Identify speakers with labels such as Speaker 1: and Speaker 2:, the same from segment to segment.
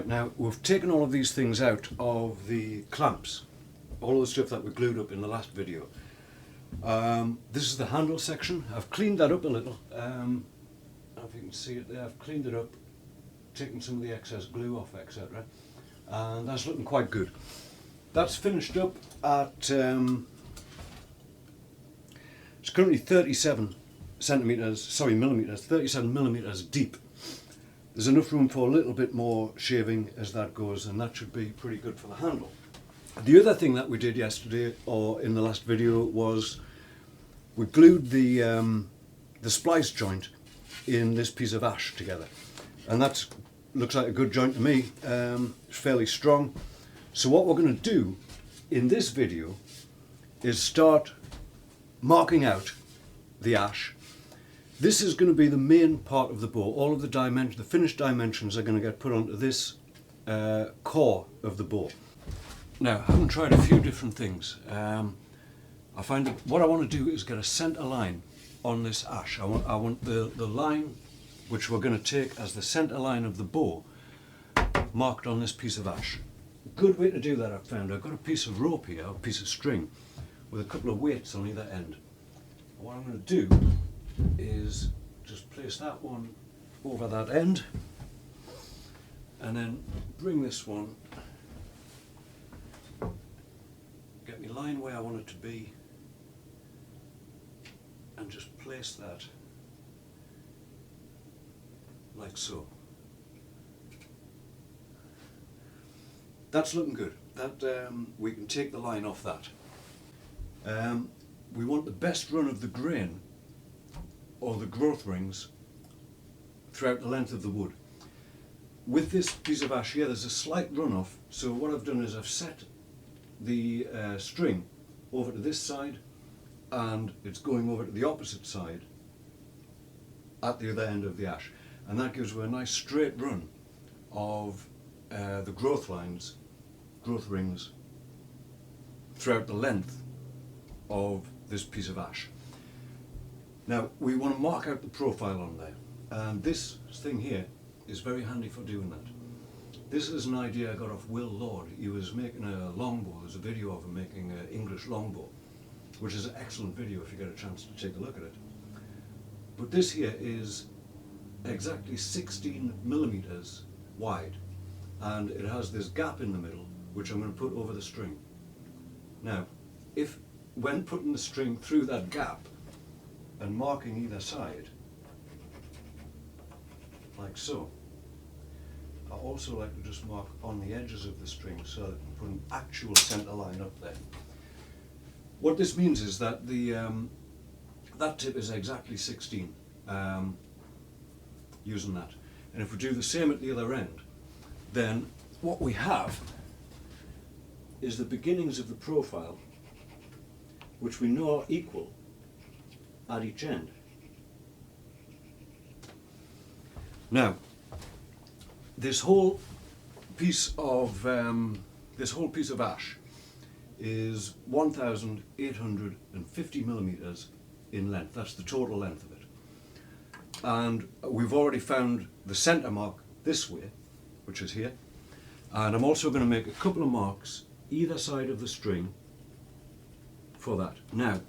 Speaker 1: Right, now we've taken all of these things out of the clamps, all of the stuff that we glued up in the last video. This is the handle section. I've cleaned that up a little. If you can see it there, I've cleaned it up, taken some of the excess glue off, etc. And that's looking quite good. That's finished up at, it's currently 37 millimeters, 37 millimeters deep. There's enough room for a little bit more shaving as that goes, and that should be pretty good for the handle. The other thing that we did yesterday, or in the last video, was we glued the splice joint in this piece of ash together, and that looks like a good joint to me. It's fairly strong. So what we're going to do in this video is start marking out the ash. This is going to be the main part of the bow. All of the dimensions, the finished dimensions, are going to get put onto this core of the bow. Now, I haven't tried a few different things. I find that what I want to do is get a centre line on this ash. I want the line which we're going to take as the centre line of the bow marked on this piece of ash. A good way to do that, I've found, I've got a piece of rope here, a piece of string, with a couple of weights on either end. And what I'm going to do is just place that one over that end, and then bring this one, get my line where I want it to be, and just place that like so. That's looking good. That we can take the line off that. We want the best run of the grain or the growth rings throughout the length of the wood. With this piece of ash here, there's a slight runoff, so what I've done is I've set the string over to this side, and it's going over to the opposite side at the other end of the ash, and that gives you a nice straight run of the growth lines, growth rings throughout the length of this piece of ash. Now we want to mark out the profile on there, and this thing here is very handy for doing that. This is an idea I got off Will Lord. He was making a longbow. There's a video of him making an English longbow, which is an excellent video if you get a chance to take a look at it. But this here is exactly 16 millimeters wide, and it has this gap in the middle which I'm going to put over the string. Now, when putting the string through that gap and marking either side, like so, I also like to just mark on the edges of the string so that I can put an actual centre line up there. What this means is that that tip is exactly 16, using that. And if we do the same at the other end, then what we have is the beginnings of the profile, which we know are equal at each end. Now, this whole piece of ash is 1,850 millimeters in length. That's the total length of it. And we've already found the center mark this way, which is here. And I'm also going to make a couple of marks either side of the string for that. Now,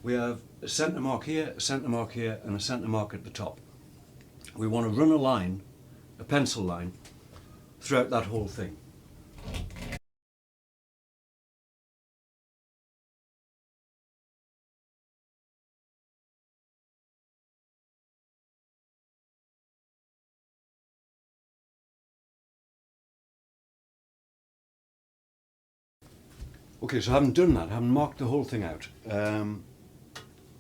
Speaker 1: we have a center mark here, a center mark here, and a center mark at the top. We want to run a line, a pencil line, throughout that whole thing. Okay, so I haven't done that, I haven't marked the whole thing out on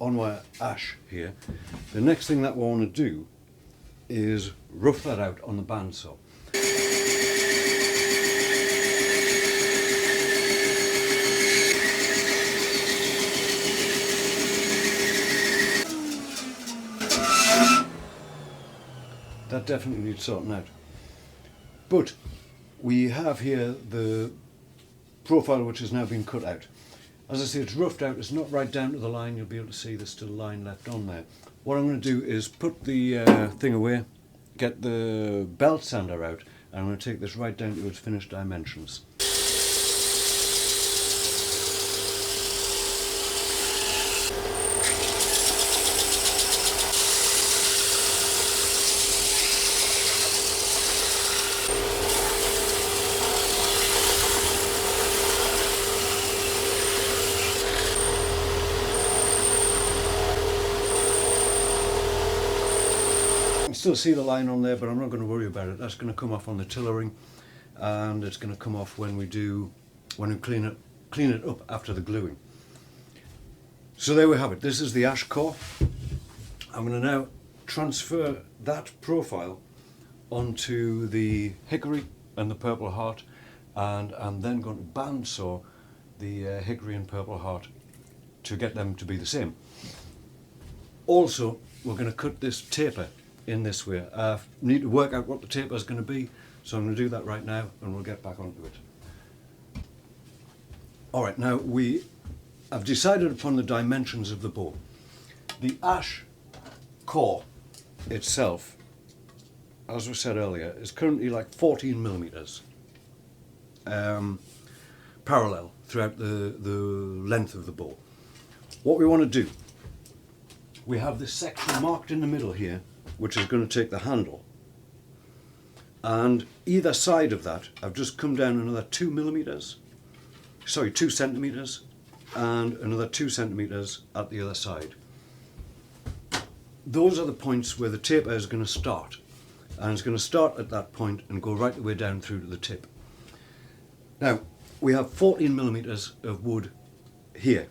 Speaker 1: my ash here. The next thing that we want to do is rough that out on the bandsaw. That definitely needs sorting out. But we have here the profile which has now been cut out. As I say, it's roughed out, it's not right down to the line. You'll be able to see there's still a line left on there. What I'm going to do is put the thing away, get the belt sander out, And I'm going to take this right down to its finished dimensions. Still see the line on there, but I'm not going to worry about it. That's going to come off on the tillering, and it's going to come off when we clean it up after the gluing. So there we have it. This is the ash core. I'm going to now transfer that profile onto the hickory and the purple heart, and I'm then going to bandsaw the hickory and purple heart to get them to be the same. Also, we're going to cut this taper in this way. I need to work out what the taper is going to be, so I'm going to do that right now and we'll get back onto it. Alright, now I've decided upon the dimensions of the bow. The ash core itself, as we said earlier, is currently like 14 millimeters parallel throughout the length of the bow. What we want to do, we have this section marked in the middle here, which is going to take the handle, and either side of that I've just come down another 2 centimeters and another 2 centimeters at the other side. Those are the points where the taper is going to start, and it's going to start at that point and go right the way down through to the tip. Now we have 14 millimeters of wood here.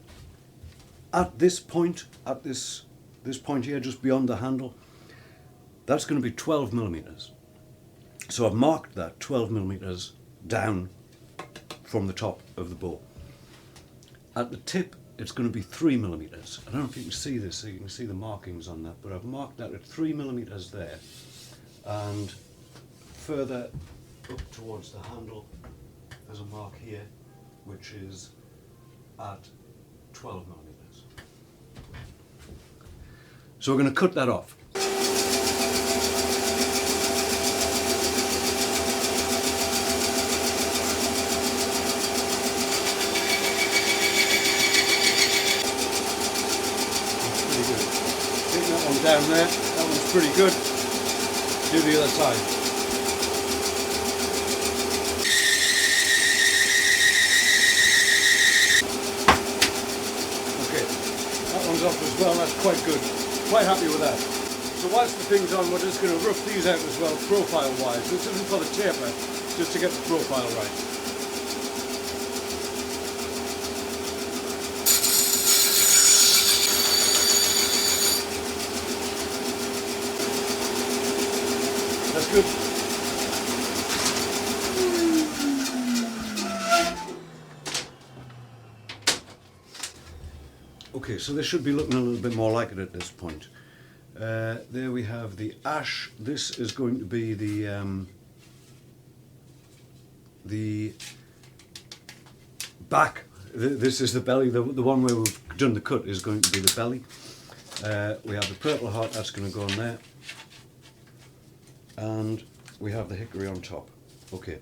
Speaker 1: At this point, this point here, just beyond the handle, that's going to be 12 millimeters. So I've marked that 12 millimeters down from the top of the bow. At the tip, it's going to be 3 millimeters. I don't know if you can see this, so you can see the markings on that, but I've marked that at 3 millimeters there, and further up towards the handle, there's a mark here, which is at 12 millimeters. So we're going to cut that off. Down there, that one's pretty good. Do the other side. Okay, that one's off as well, that's quite good. Quite happy with that. So whilst the thing's on, we're just going to rough these out as well, profile wise. This isn't for the taper, just to get the profile right. That's good. Okay, so this should be looking a little bit more like it at this point. There we have the ash. This is going to be the back. This is the belly. The one where we've done the cut is going to be the belly. We have the purple heart, that's going to go on there. And we have the hickory on top. Okay,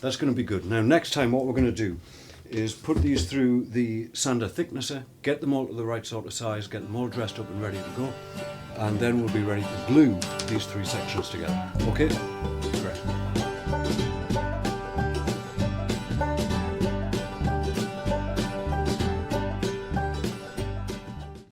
Speaker 1: that's going to be good. Now next time what we're going to do is put these through the sander thicknesser, get them all to the right sort of size, get them all dressed up and ready to go, and then we'll be ready to glue these three sections together. Okay?